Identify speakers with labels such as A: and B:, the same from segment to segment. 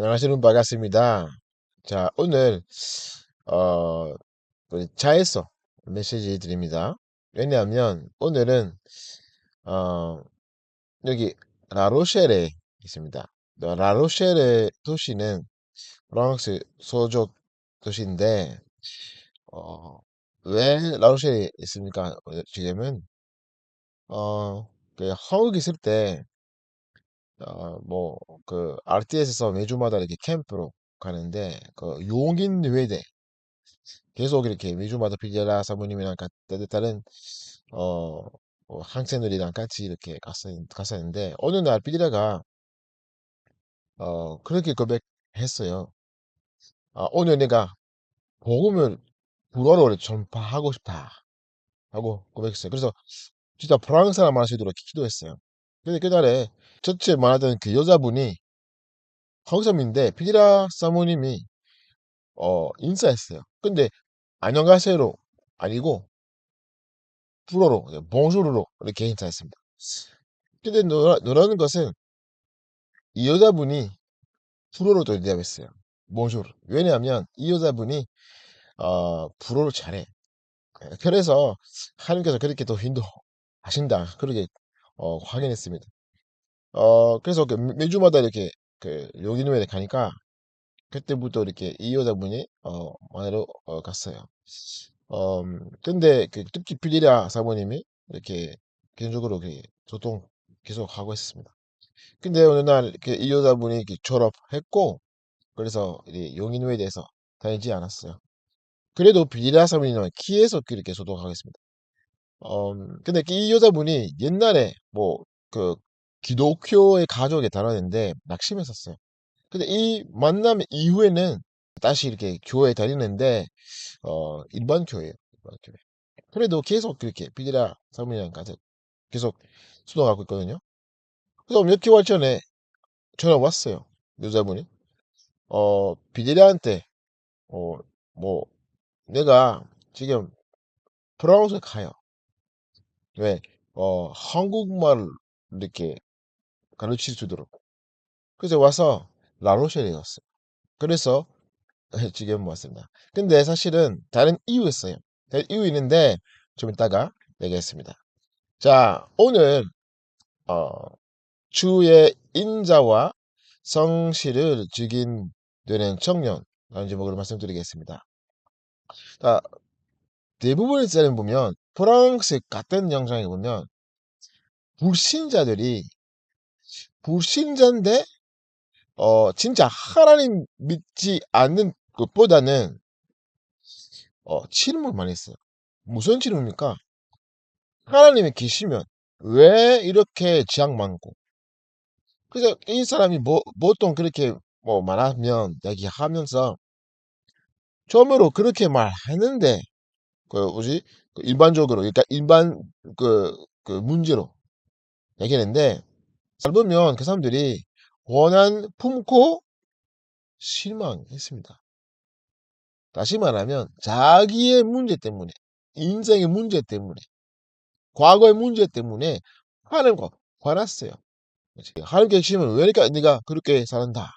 A: 안녕하시는 반갑습니다. 자, 오늘 차에서 메시지 드립니다. 왜냐하면 오늘은 어, 여기 라로셸에 있습니다. 라로셸의 도시는 프랑스 서쪽 도시인데 어, 왜 라로셸에 있습니까? 지금은 한국에 있을 때 RTS에서 매주마다 이렇게 캠프로 가는데 그 용인 외대 계속 이렇게 매주마다 비제라 사모님이랑 다른 어, 학생들이랑 같이 이렇게 갔었는데 어느 날 비제라가 그렇게 고백했어요. 오늘 내가 복음을 불어로 전파하고 싶다 하고 고백했어요. 그래서 진짜 프랑스어를 말할 수 있도록 기도했어요. 근데 그날에 첫째 말하던 그 여자분이 한국 사람인데 비제라 사모님이 인사했어요. 근데 안녕하세요로 아니고 불어로 봉주르로 이렇게 인사했습니다. 근데 노라는 것은 이 여자분이 불어로 또 대답했어요. 봉주르. 왜냐하면 이 여자분이 불어를 잘해. 그래서 하나님께서 그렇게 또 인도하신다. 그렇게 확인했습니다. 그래서 매주마다 이렇게 요기노에 가니까 그때부터 이렇게 이 여자분이 만나러 갔어요. 근데 특히 필리라 사모님이 이렇게 개인적으로 소통 계속 하고 있었습니다. 근데 어느 날 이렇게 이 여자분이 이렇게 졸업했고 그래서 이 용인회에 대해서 다니지 않았어요. 그래도 필리라 사모님은 키에서 그렇게 소통하고 있습니다. 근데 이 여자분이 옛날에 기독교의 가족에 달았는데 낙심했었어요. 근데 이 만남 이후에는 다시 이렇게 교회 다니는데 일반 교회예요. 일반 교회. 그래도 계속 그렇게 비리라 사모님이랑 같이 계속 수동하고 있거든요. 그래서 몇 개월 전에 전화 왔어요. 여자분이. 비리라한테 어, 뭐 내가 지금 프랑스에 가요. 왜? 한국말 이렇게 가르칠 수 있도록. 그래서 와서 라로ሼ에 왔어요. 그래서 지금 왔습니다. 근데 사실은 다른 이유 있어요. 다른 이유 있는데 좀 이따가 얘기했습니다. 자, 오늘 어, 주의 인자와 성실을 즐긴 되는 청년 라는 제목으로 말씀드리겠습니다. 자, 대부분의 썰을 보면 프랑스 같은 영상에 보면 불신자들이 불신자인데 진짜 하나님 믿지 않는 것보다는 질문을 많이 했어요. 무슨 질문입니까? 하나님이 계시면 왜 이렇게 지장 많고 그래서 이 사람이 보통 그렇게 말하면 얘기하면서 처음으로 그렇게 말했는데 뭐지 일반적으로 그러니까 일반 문제로 얘기했는데 살보면 그 사람들이 원한 품고 실망했습니다. 다시 말하면 자기의 문제 때문에 인생의 문제 때문에 과거의 문제 때문에 하나님과 화났어요. 하나님 계시면 왜 이렇게 네가 그렇게 사는다.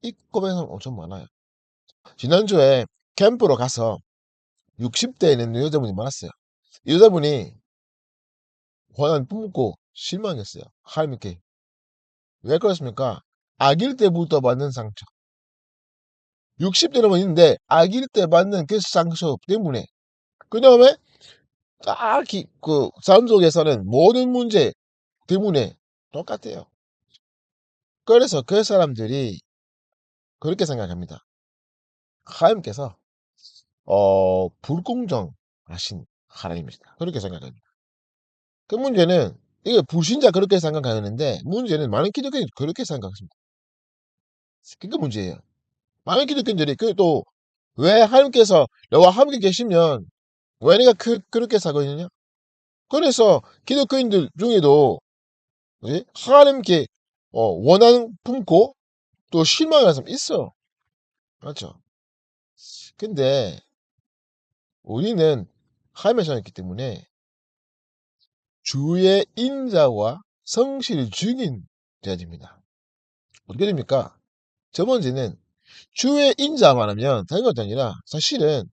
A: 이 고백은 엄청 많아요. 지난주에 캠프로 가서 60대에 있는 여자분이 많았어요. 이 여자분이 권한 품고 실망했어요. 하나님께. 왜 그렇습니까? 아기일 때부터 받는 상처. 60대는 있는데 아기일 때 받는 그 상처 때문에 그 다음에 딱히 삶 속에서는 모든 문제 때문에 똑같아요. 그래서 그 사람들이 그렇게 생각합니다. 하나님께서 불공정하신 하나님이시다. 그렇게 생각합니다. 그 문제는 이게 불신자 그렇게 생각하는데 문제는 많은 기독교인이 그렇게 생각합니다. 그게 문제예요. 많은 기독교인들이 또 왜 하나님께서 너와 함께 계시면 왜 내가 그렇게 살고 있느냐? 그래서 기독교인들 중에도 뭐지? 하나님께 원한 품고 또 실망하는 사람 있어. 맞죠? 근데 우리는 하나님의 자녀이기 때문에 주의 인자와 성실 증인 되어야 됩니다. 어떻게 됩니까? 첫 번째는 주의 인자만 하면 다른 것도 아니라 사실은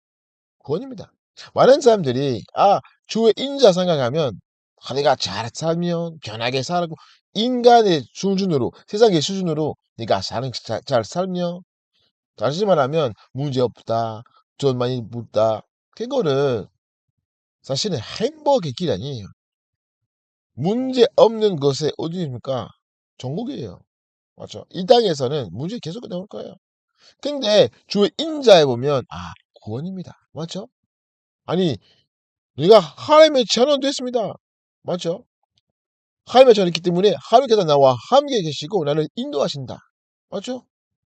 A: 구원입니다. 많은 사람들이 주의 인자 생각하면 내가 잘 살면 편하게 살고 인간의 수준으로 세상의 수준으로 네가 잘 살면 다시 말하면 문제없다. 돈 많이 벌다. 그거를 사실은 행복의 길 아니에요. 문제 없는 것에 어디입니까? 천국이에요. 맞죠? 이 땅에서는 문제 계속 나올 거예요. 근데 주의 인자에 보면 구원입니다. 맞죠? 아니 내가 하나님의 자녀 됐습니다. 맞죠? 하나님의 자녀이기 때문에 하나님께서 나와 함께 계시고 나를 인도하신다. 맞죠?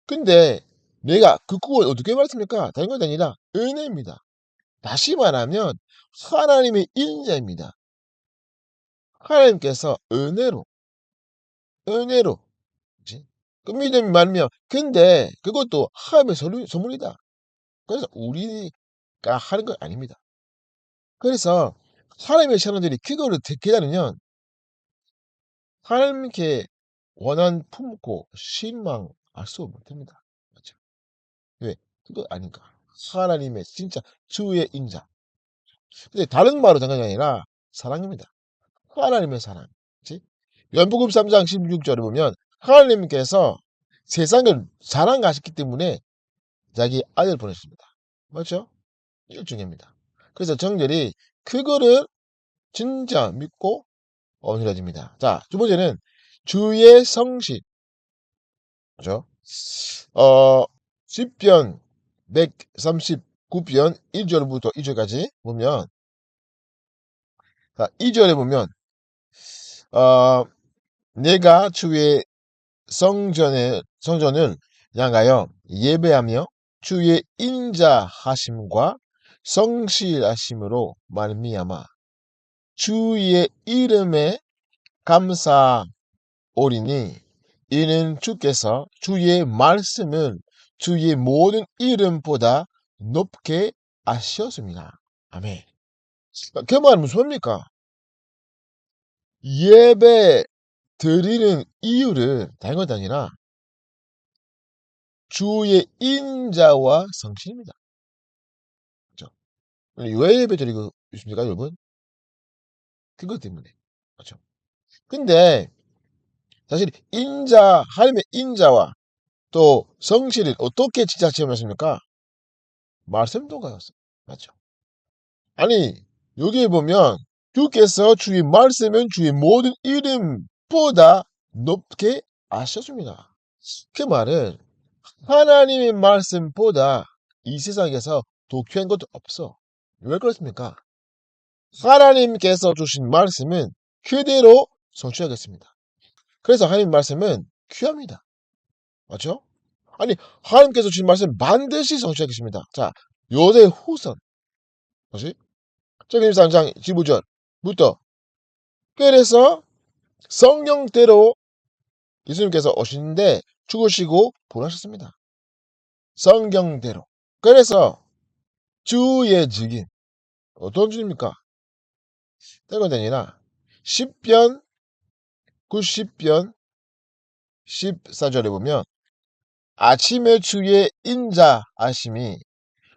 A: 근데 내가 그 구원 어떻게 받습니까? 다른 것이 아니라 은혜입니다. 다시 말하면 하나님의 인자입니다. 하나님께서 은혜로 그치? 그 믿음이 많으면 근데 그것도 하나님의 선물이다. 그래서 우리가 하는 건 아닙니다. 그래서 하나님의 자녀들이 그거를 기다리면 하나님께 원한 품고 실망할 수 없습니다. 맞죠? 왜? 그거 아닌가? 하나님의 진짜 주의 인자. 근데 다른 말로 장난이 아니라 사랑입니다. 하나님의 사랑. 그치? 요한복음 3장 16절에 보면 하나님께서 세상을 사랑하셨기 때문에 자기 아들 보냈습니다. 맞죠? 이게 중요합니다. 그래서 정절이 그거를 진짜 믿고 온전해집니다. 자, 두 번째는 주의 성실. 그죠? 시편 139편 1절부터 2절까지 보면, 자, 2절에 보면, 어, 내가 주의 성전을 향하여 예배하며 주의 인자하심과 성실하심으로 말미암아 주의 이름에 감사오리니 이는 주께서 주의 말씀을 주의 모든 이름보다 높게 하셨습니다. 아멘. 그 말은 무슨 말입니까? 예배 드리는 이유를 다른 것이 아니라 주의 인자와 성실입니다. 그렇죠? 왜 예배 드리고 있습니까, 여러분? 그것 때문에. 그렇죠? 근데 사실 하나님의 인자와 또 성실을 어떻게 진짜 체험했습니까? 말씀 통하였어요. 맞죠? 아니, 여기에 보면 주께서 주의 말씀은 주의 모든 이름보다 높게 하셨습니다. 그 말은 하나님의 말씀보다 이 세상에서 더 귀한 것도 없어. 왜 그렇습니까? 하나님께서 주신 말씀은 그대로 성취하겠습니다. 그래서 하나님 말씀은 귀합니다. 맞죠? 아니, 하나님께서 주신 말씀 반드시 성취하겠습니다. 자, 요새 후선. 뭐지? 책임 3장 15절부터. 그래서 성령대로 예수님께서 오시는데 죽으시고 부활하셨습니다. 성경대로. 그래서 주의 증인. 어떤 주입니까? 다른 건 아니라 10편 90편 14절에 보면 아침에 주의 인자하심이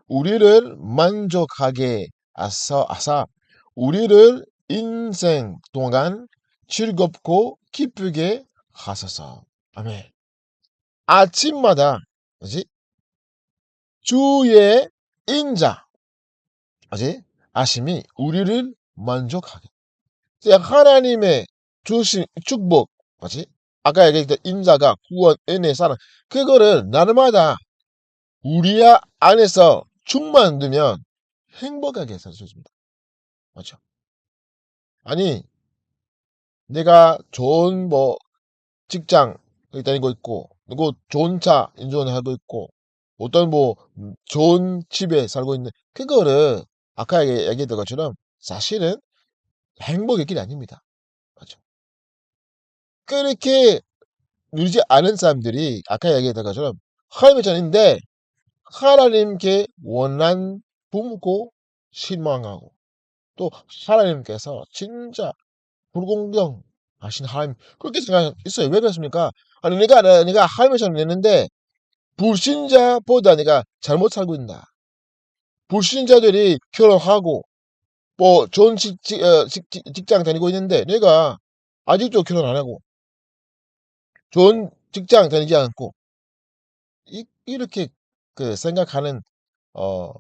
A: 우리를 만족하게 하사 우리를 인생 동안 즐겁고 기쁘게 하소서. 아멘. 아침마다 뭐지? 주의 인자 뭐지? 아심이 우리를 만족하게. 하나님의 주신 축복 뭐지? 아까 얘기했던 인자가 구원, 은혜, 사랑 그거를 날마다 우리 안에서 충만되면 행복하게 살 수 있습니다. 맞죠? 아니 내가 좋은 직장 다니고 있고 그리고 좋은 차 운전하고 있고 어떤 좋은 집에 살고 있는 그거를 아까 얘기했던 것처럼 사실은 행복의 길이 아닙니다. 맞죠? 그렇게 누리지 않은 사람들이 아까 얘기했던 것처럼 하나님의 자녀인데 하나님께 원한 품고 실망하고 또 하나님께서 진짜 불공정하신 하나님 그렇게 생각했어요. 왜 그렇습니까? 아니 내가 하나님의 자녀 냈는데 불신자보다 내가 잘못 살고 있다. 불신자들이 결혼하고 뭐 좋은 직장 다니고 있는데 내가 아직도 결혼 안 하고 좋은 직장 다니지 않고 이렇게 그 생각하는 어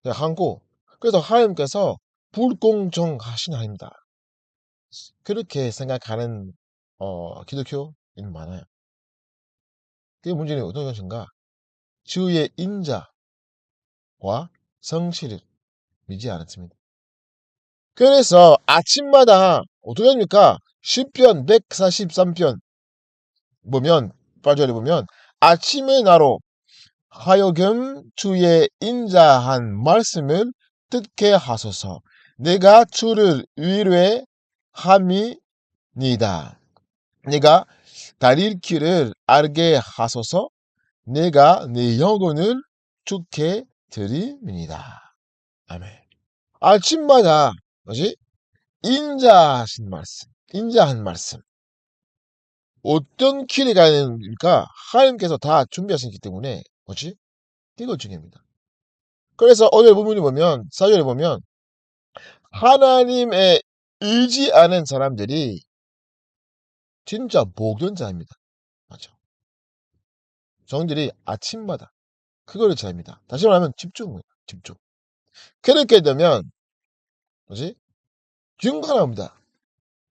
A: 하고 그래서 하나님께서 불공정하신 하나님이다. 그렇게 생각하는 기독교인 많아요. 그 문제는 어떤 것인가? 주의 인자와 성실을 믿지 않았습니다. 그래서 아침마다 어떻게 합니까? 시편 143편 보면 8절에 보면 아침에 나로 하여금 주의 인자한 말씀을 듣게 하소서. 내가 주를 위로함이니다. 내가 다릴 길을 알게 하소서. 내가 내 영혼을 주께 드립니다. 아멘. 아침마다 뭐지? 인자하신 말씀, 인자한 말씀. 어떤 길에 가야 되니까 하나님께서 다 준비하셨기 때문에 뭐지? 이거 중요합니다. 그래서 오늘 본문에 보면 4절에 보면 하나님의 의지하는 사람들이 진짜 복된 자입니다. 맞죠? 저들이 아침마다 그거를 잘합니다. 다시 말하면 집중입니다. 집중. 그렇게 되면 뭐지? 증거가 나옵니다.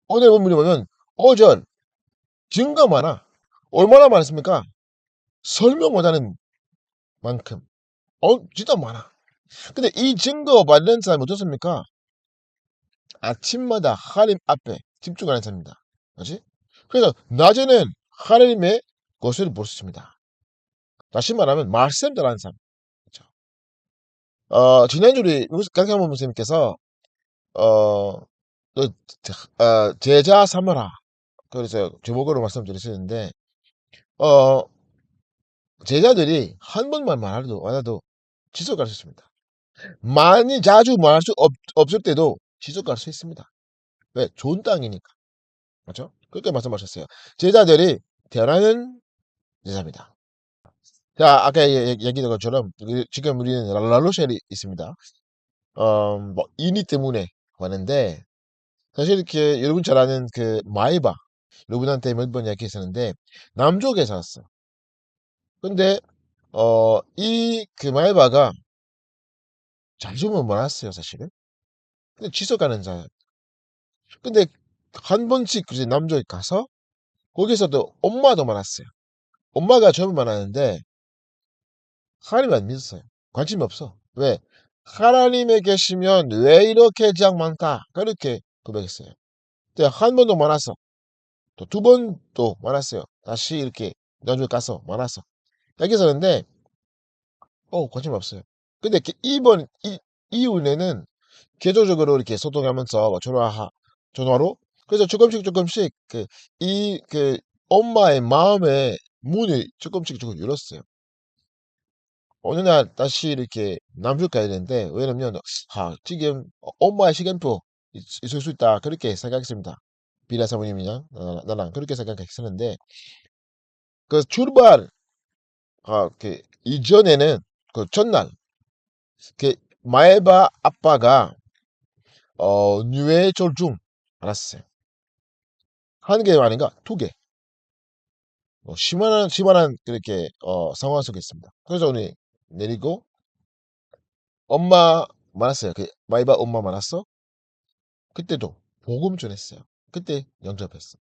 A: 오늘 본문에 보면 5절 증거 많아. 얼마나 많습니까? 설명 못하는 만큼. 진짜 많아. 근데 이 증거 받는 사람이 어떻습니까? 아침마다 하나님 앞에 집중하는 사람입니다. 그렇지? 그래서 낮에는 하나님의 것을 볼 수 있습니다. 다시 말하면 말씀 잘하는 사람. 그렇죠? 지난주에 강경문 선생님께서 어, 제자 삼으라. 그래서 제목으로 말씀드리시는데 어, 제자들이 한 번만 말해도 지속할 수 있습니다. 많이 자주 말할 수 없을 때도 지속할 수 있습니다. 왜? 좋은 땅이니까. 맞죠? 그렇게 말씀하셨어요. 제자들이 변하는 제자입니다. 자, 아까 얘기한 것처럼 지금 우리는 라로셸이 있습니다. 뭐 인위 때문에 왔는데 사실 이렇게 여러분 잘 아는 그 마이바 여러분한테 몇 번 이야기했었는데 남쪽에 살았어. 근데 이 그 마이바가 자주는 많았어요, 사실은. 근데 지속하는 자. 근데 한 번씩 그제 남쪽에 가서 거기서도 엄마도 많았어요. 엄마가 점을 많았는데 하나님 안 믿었어요. 관심이 없어. 왜? 하나님에 계시면 왜 이렇게 지장 많다? 그렇게 고백했어요. 근데 한 번도 많았어. 또 두 번도 많았어요. 다시 이렇게 연주 가서 많았어. 여기서는데 관심 없어요. 근데 이번 이후에는 계속적으로 이렇게 소통하면서 뭐 전화로 그래서 조금씩 그 엄마의 마음의 문을 조금 열었어요. 어느 날 다시 이렇게 남쪽 가야 되는데 왜냐면 지금 엄마의 시간표 있을 수 있다 그렇게 생각했습니다. 비라 사모님이랑 나랑 그렇게 생각했었는데 그 출발 그 이전에는 그 전날 그 마에바 아빠가 뇌졸중 알았어요. 한 개 아닌가 두 개. 심한 그렇게 상황 속에 있습니다. 그래서 우리 내리고 엄마 많았어요. 그 마이바 엄마 많았어. 그때도 복음 전했어요. 그때 영접했어.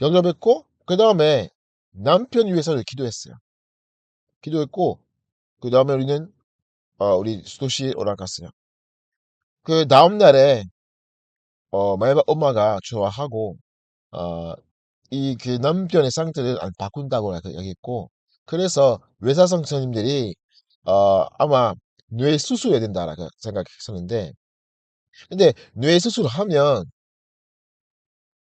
A: 영접했고 그 다음에 남편 위해서 기도했어요. 기도했고 그 다음에 우리는 우리 수도시에 올라갔어요. 그 다음 날에 마이바 엄마가 좋아하고 이 그 남편의 상태를 안 바꾼다고 얘기했고 그래서 외사성 선생님들이 아마 뇌 수술해야 된다라고 생각했었는데 근데 뇌 수술을 하면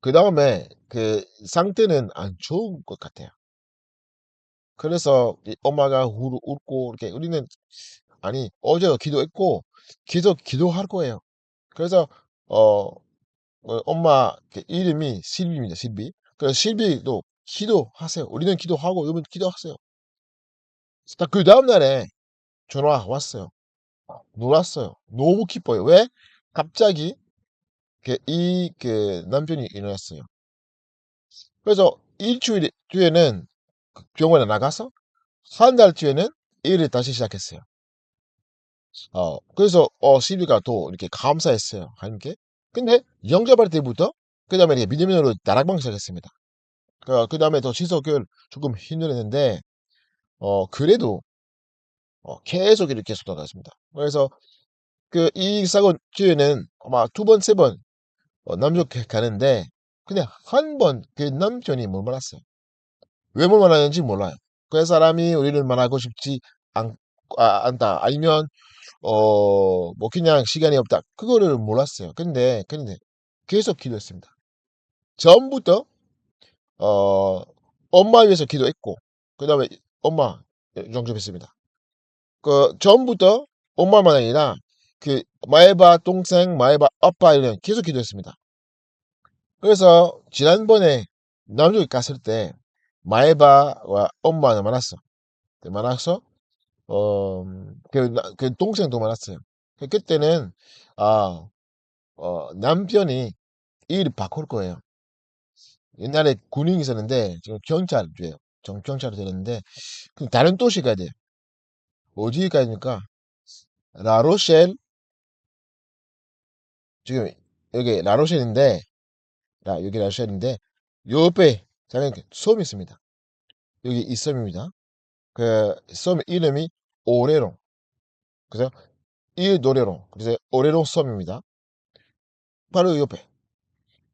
A: 그 다음에 그 상태는 안 좋은 것 같아요. 그래서 이 엄마가 웃고 이렇게 우리는 아니 어제 기도했고 계속 기도할 거예요. 그래서 어 엄마 그 이름이 실비입니다. 실비. 그래서 실비도 기도하세요. 우리는 기도하고 여러분 기도하세요. 딱 그 다음날에 전화가 왔어요. 놀랐어요. 너무 기뻐요. 왜? 갑자기 그 남편이 일어났어요. 그래서 일주일 뒤에는 그 병원에 나가서 한 달 뒤에는 일을 다시 시작했어요. 그래서 시비가 또 이렇게 감사했어요. 함께. 근데 영접할 때부터 그다음에 이렇게 믿음으로 나락방 시작했습니다. 그다음에 더 지속을 조금 힘들었는데 그래도 계속 이렇게 쏟아졌습니다. 그래서 이 사고 뒤에는 아마 두 번, 세 번 남쪽에 가는데 그냥 한 번 그 남편이 못 말았어요. 왜 못 말았는지 몰라요. 그 사람이 우리를 말하고 싶지 않, 않다. 아니면 뭐 그냥 시간이 없다. 그거를 몰랐어요. 근데 계속 기도했습니다. 전부터 어 엄마 위해서 기도했고 그다음에 엄마 영접했습니다. 전부터 엄마만 아니라 마에바 동생, 마에바 아빠 이런 계속 기도했습니다. 그래서 지난번에 남쪽에 갔을 때 마에바와 엄마는 많았어. 많아서 그 동생도 많았어요. 그때는 아, 남편이 일을 바꿀 거예요. 옛날에 군인이 있었는데 지금 경찰이에요. 경찰이 되는데 그럼 다른 도시 가야 돼요. 어디 가야 됩니까? 라로셸 지금 여기 라로셸인데 여기 라로셸인데 옆에 작은 섬이 있습니다. 여기 이 섬입니다. 그 섬 이름이 오레롱. 그래서 이 노래롱. 그래서 오레롱 섬입니다. 바로 옆에.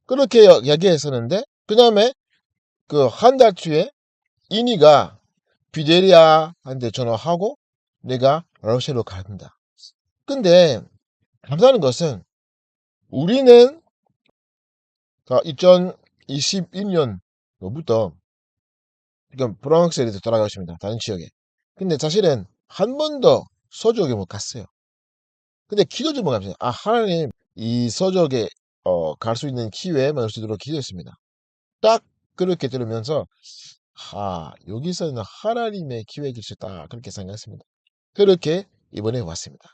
A: 그렇게 이야기했었는데 그 다음에 그 한 달 뒤에 이니가 비데리아한테 전화하고 내가 러시아로 간다. 근데 감사한 것은 우리는 2021년부터 지금 프랑스에 돌아가고 있습니다. 다른 지역에. 근데 사실은 한 번도 서쪽에 못 갔어요. 근데 기도 좀 하면서 하나님 이 서적에 갈 수 있는 기회에 만들 수 있도록 기도했습니다. 딱 그렇게 들으면서 여기서는 하나님의 기획일 수 있다 그렇게 생각했습니다. 그렇게 이번에 왔습니다.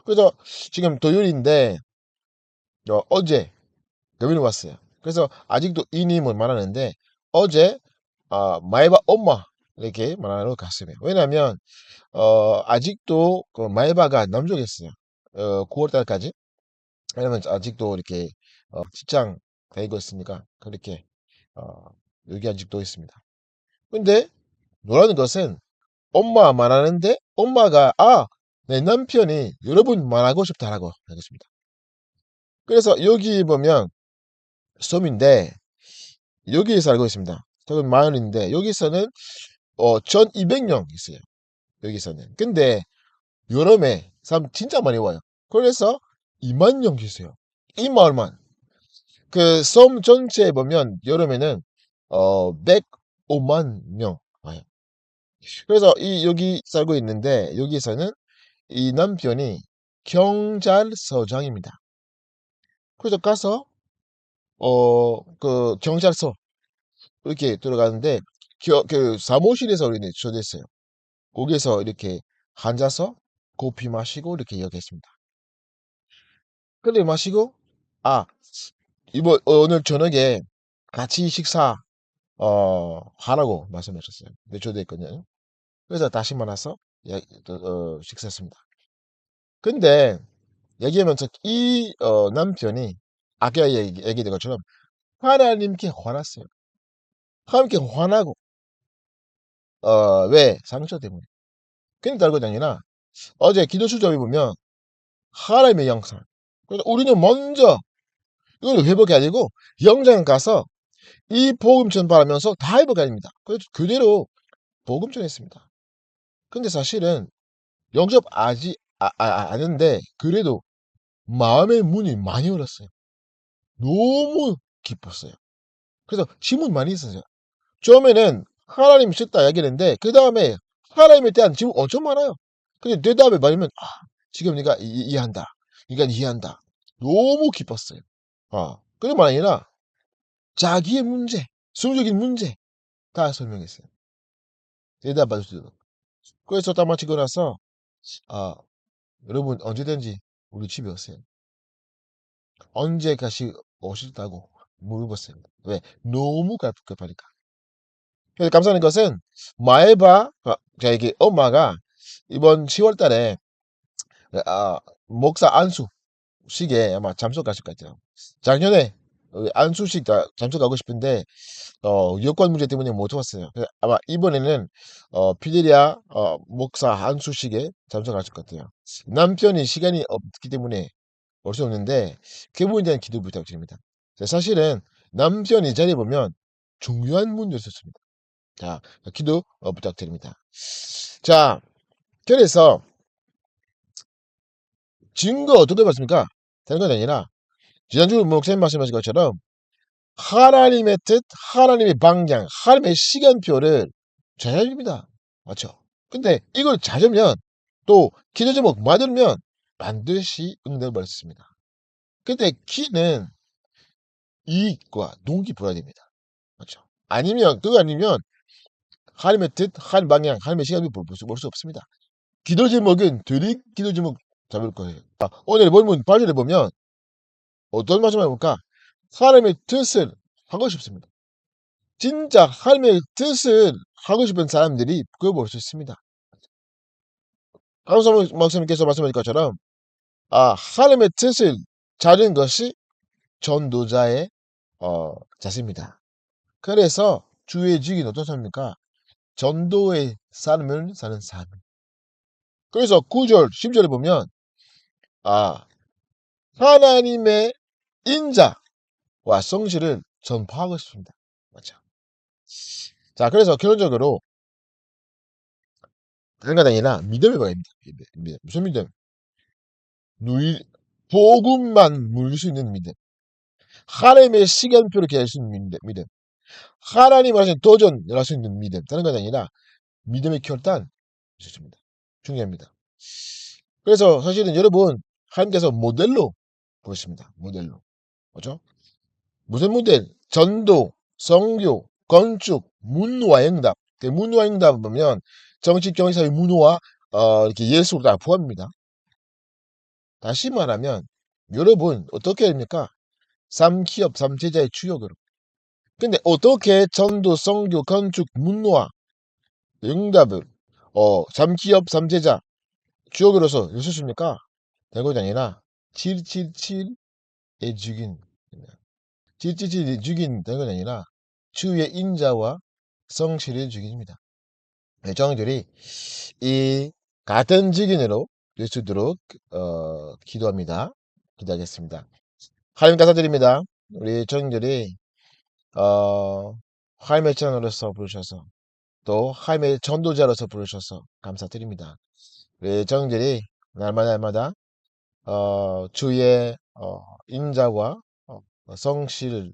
A: 그래서 지금 토요일인데 어제 금요일 왔어요. 그래서 아직도 이님을 말하는데 어제 마이바 엄마 이렇게 말하러 갔습니다. 왜냐하면 아직도 그 마이바가 남쪽에 있어요. 9월 달까지. 왜냐면 아직도 이렇게 직장 다니고 있으니까 그렇게 어, 여기 아직도 있습니다. 근데 놀라는 것은 엄마 말하는데 엄마가 내 남편이 여러분 말하고 싶다라고 하겠습니다. 그래서 여기 보면 섬인데 여기에 살고 있습니다. 저는 마을인데 여기서는 1200명 있어요. 여기서는. 근데 여름에 사람 진짜 많이 와요. 그래서 2만 명 계세요. 이 마을만. 그 섬 전체에 보면 여름에는 105만 명 와요. 그래서 여기 살고 있는데 여기서는 이 남편이 경찰서장입니다. 그래서 가서 그 경찰서 이렇게 들어가는데 그 사무실에서 우리는 초대했어요. 거기에서 이렇게 앉아서 커피 마시고 이렇게 이야기했습니다. 근데 마시고 아 이번 오늘 저녁에 같이 식사 하라고 말씀하셨어요. 네, 초대했거든요. 그래서 다시 만나서 식사했습니다. 근데 얘기하면서 이 남편이 아까 얘기된 것처럼 하나님께 화났어요. 하나님께 화나고 왜? 상처 때문에. 근데 다른 것이 아니라 어제 기도 수첩에 보면 하나님의 영상. 그래서 우리는 먼저 이걸 회복해야 되고 영장 가서 이 복음 전파하면서 다 회복해야 됩니다. 그래서 그대로 복음 전했습니다. 근데 사실은 영접 아는데 그래도 마음의 문이 많이 열었어요. 너무 기뻤어요. 그래서 질문 많이 있었어요. 처음에는 하나님 싫다 얘기했는데 그 다음에 하나님에 대한 질문 엄청 많아요. 근데 대답에 말하면 지금 네가 이해한다. 네가 이해한다. 너무 기뻤어요. 그뿐만 아니라 자기의 문제, 수적인 문제 다 설명했어요. 대답 받을 수 있도록. 그래서 딱 마치고 나서 아, 여러분 언제든지 우리 집에 오세요. 언제 다시 오실다고 물어보세요. 왜? 너무 급하니까. 그래서 감사하는 것은 마에바 자 이게 엄마가 이번 10월 달에 아, 목사 안수식에 아마 참석하실 것 같아요. 작년에 안수식 참석하고 싶은데 여권 문제 때문에 못 왔어요. 그래서 아마 이번에는 피데리아 목사 안수식에 참석하실 것 같아요. 남편이 시간이 없기 때문에 올 수 없는데 그분에 대한 기도 부탁드립니다. 사실은 남편이 자리에 보면 중요한 문제였습니다. 자, 기도 부탁드립니다. 자, 그래서 증거 어떻게 봤습니까? 다른 건 아니라 지난주 목사님 말씀하신 것처럼 하나님의 뜻, 하나님의 방향, 하나님의 시간표를 잘 됩니다. 맞죠? 근데 이걸 찾으면 또 기도 제목 맞으면 반드시 응답을 받을 수 있습니다. 근데 키는 이익과 동기부여야 됩니다. 맞죠? 아니면 그거 아니면 하나님의 뜻, 하나님의 방향, 하나님의 시간표 볼 수 없습니다. 기도 제목은 되리 기도 제목 잡을 거예요. 오늘 본문 8절에 보면 어떤 말씀을 해볼까? 하나님의 뜻을 하고 싶습니다. 진짜 하나님의 뜻을 하고 싶은 사람들이 그걸 볼 수 있습니다. 강사 목사님께서 말씀하신 것처럼 하나님의 뜻을 자른 것이 전도자의 자세입니다. 그래서 주의 직인 어떤 사람입니까? 전도의 삶을 사는 삶. 그래서 9절, 10절에 보면 하나님의 인자와 성실을 전파하고 싶습니다. 맞죠? 자, 그래서 결론적으로 다른 건 아니라 믿음을 가야 합니다. 믿음. 무슨 믿음? 복음만 물릴 수 있는 믿음. 하나님의 시간표를 기할 수 있는 믿음. 하나님 하신 도전을 할 수 있는 믿음. 다른 건 아니라 믿음의 결단 좋습니다. 중요합니다. 그래서 사실은 여러분 하나님께서 모델로 보셨습니다. 모델로. 그렇죠? 무슨 모델? 전도, 선교, 건축, 문화 응답. 문화 응답 보면 정치, 경제, 사회, 문화와 이렇게 예술 다 포함입니다. 다시 말하면 여러분 어떻게 됩니까? 3기업, 3제자의 주역으로. 근데 어떻게 전도, 선교, 건축, 문화 응답을 3기업, 3제자 주역으로서 있으십니까? 대것이 아니라 777의 죽인 777의 죽인 대것이 아니라 주의 인자와 성실의 죽인입니다. 정들이 이 같은 직인으로 될 수 있도록 기도합니다. 기도하겠습니다. 하나님 감사드립니다. 우리 정들이 하나님의 자녀로서 부르셔서 또 하나님의 전도자로서 부르셔서 감사드립니다. 우리 정들이 날마다 주의 인자와 성실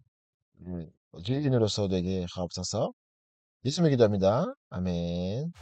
A: 주인으로서 되게 하옵소서. 예수님의 기도합니다. 아멘.